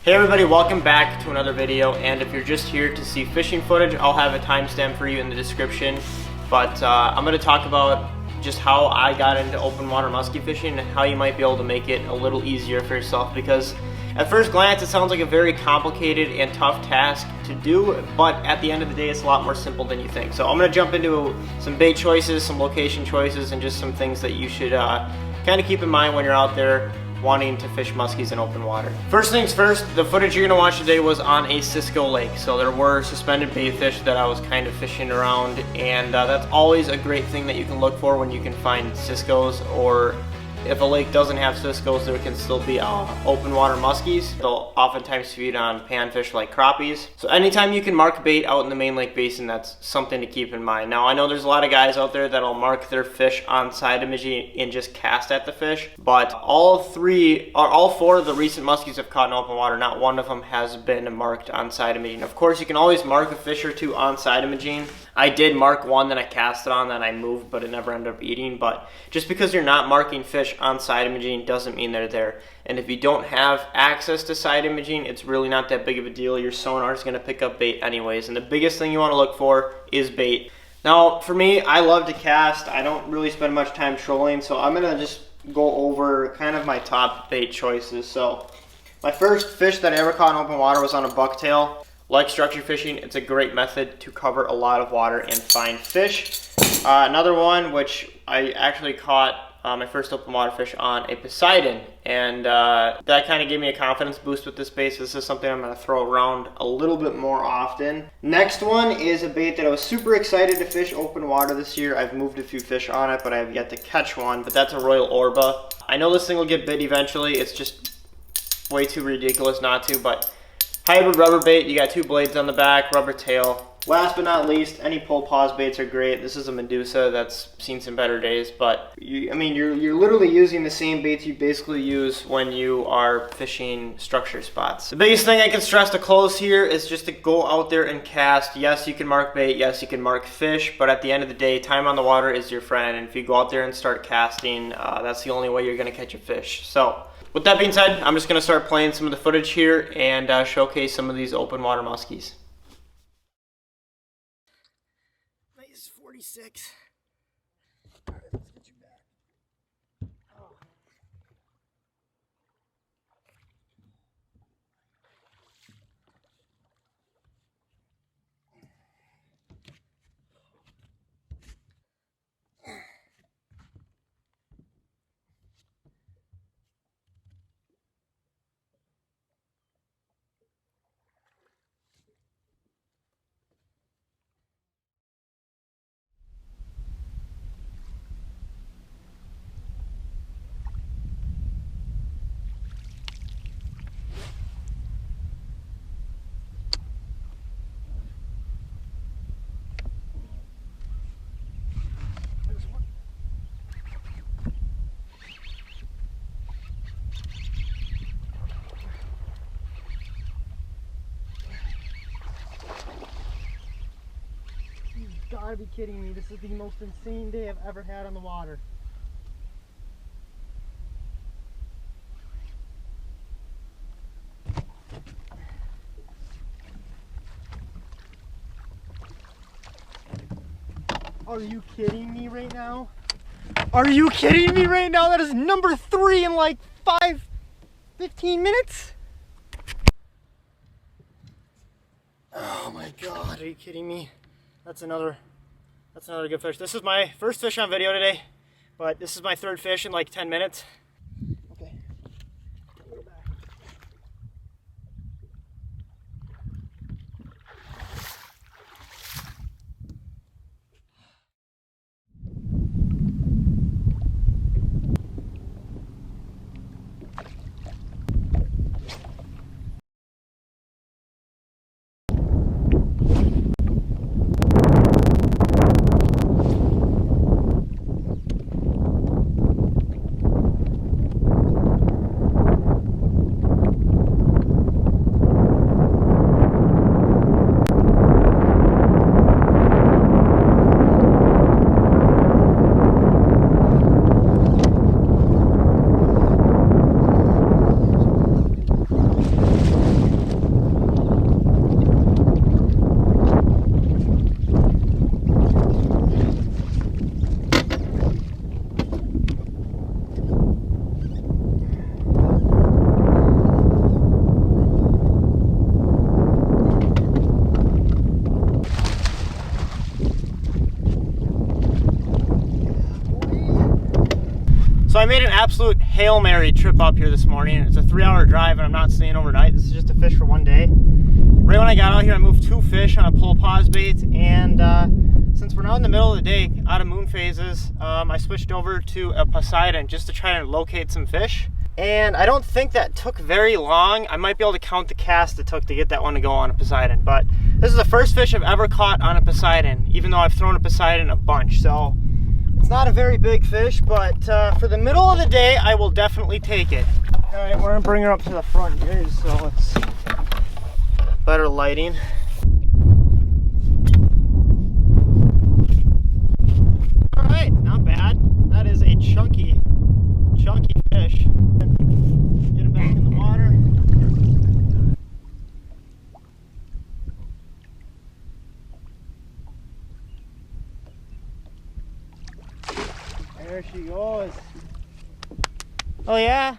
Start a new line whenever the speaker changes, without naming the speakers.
Hey everybody, welcome back to another video, and if you're just here to see fishing footage, I'll have a timestamp for you in the description. But I'm going to talk about just how I got into open water muskie fishing and how you might be able to make it a little easier for yourself, because at first glance it sounds like a very complicated and tough task to do, but at the end of the day it's a lot more simple than you think. So I'm going to jump into some bait choices, some location choices, and just some things that you should kind of keep in mind when you're out there wanting to fish muskies in open water. First things first, the footage you're gonna watch today was on a Cisco lake. So there were suspended bait fish that I was kind of fishing around, and that's always a great thing that you can look for when you can find Ciscos, or if a lake doesn't have Ciscos, there can still be open water muskies. They'll oftentimes feed on panfish like crappies. So anytime you can mark bait out in the main lake basin, that's something to keep in mind. Now I know there's a lot of guys out there that'll mark their fish on side imaging and just cast at the fish, but all four of the recent muskies I've caught in open water, not one of them has been marked on side imaging. Of course, you can always mark a fish or two on side imaging. I did mark one that I casted on that I moved, but it never ended up eating. But just because you're not marking fish on side imaging doesn't mean they're there. And if you don't have access to side imaging, it's really not that big of a deal. Your sonar is going to pick up bait anyways. And the biggest thing you want to look for is bait. Now, for me, I love to cast. I don't really spend much time trolling, so I'm going to just go over kind of my top bait choices. So my first fish that I ever caught in open water was on a bucktail. Like structure fishing, it's a great method to cover a lot of water and find fish. Another one, which I actually caught my first open water fish on, a Poseidon, and that kind of gave me a confidence boost with this bait. So this is something I'm going to throw around a little bit more often. Next one is a bait that I was super excited to fish open water this year. I've moved a few fish on it, but I have yet to catch one, but that's a Royal Orba. I know this thing will get bit eventually. It's just way too ridiculous not to, but hybrid rubber bait, you got two blades on the back, rubber tail. Last but not least, any pull pause baits are great. This is a Medusa that's seen some better days, but you're literally using the same baits you basically use when you are fishing structure spots. The biggest thing I can stress to close here is just to go out there and cast. Yes, you can mark bait, yes, you can mark fish, but at the end of the day, time on the water is your friend, and if you go out there and start casting, that's the only way you're gonna catch a fish. So with that being said, I'm just going to start playing some of the footage here and showcase some of these open water muskies. Nice 46. All right, let's get you back. Oh. Gotta be kidding me. This is the most insane day I've ever had on the water. Are you kidding me right now? Are you kidding me right now? That is number 3 in like 15 minutes? Oh my God, are you kidding me? That's another good fish. This is my first fish on video today, but this is my third fish in like 10 minutes. Okay. Go back. made an absolute Hail Mary trip up here this morning. It's a 3-hour drive and I'm not staying overnight. This is just a fish for one day. Right when I got out here, I moved 2 fish on a pull pause bait, and since we're now in the middle of the day, out of moon phases, I switched over to a Poseidon just to try and locate some fish. And I don't think that took very long. I might be able to count the cast it took to get that one to go on a Poseidon, but this is the first fish I've ever caught on a Poseidon, even though I've thrown a Poseidon a bunch. So it's not a very big fish, but for the middle of the day, I will definitely take it. All right, we're gonna bring her up to the front here, so it's better lighting. All right, not bad. That is a chunky fish. Get it back in the water. There she goes. Oh yeah?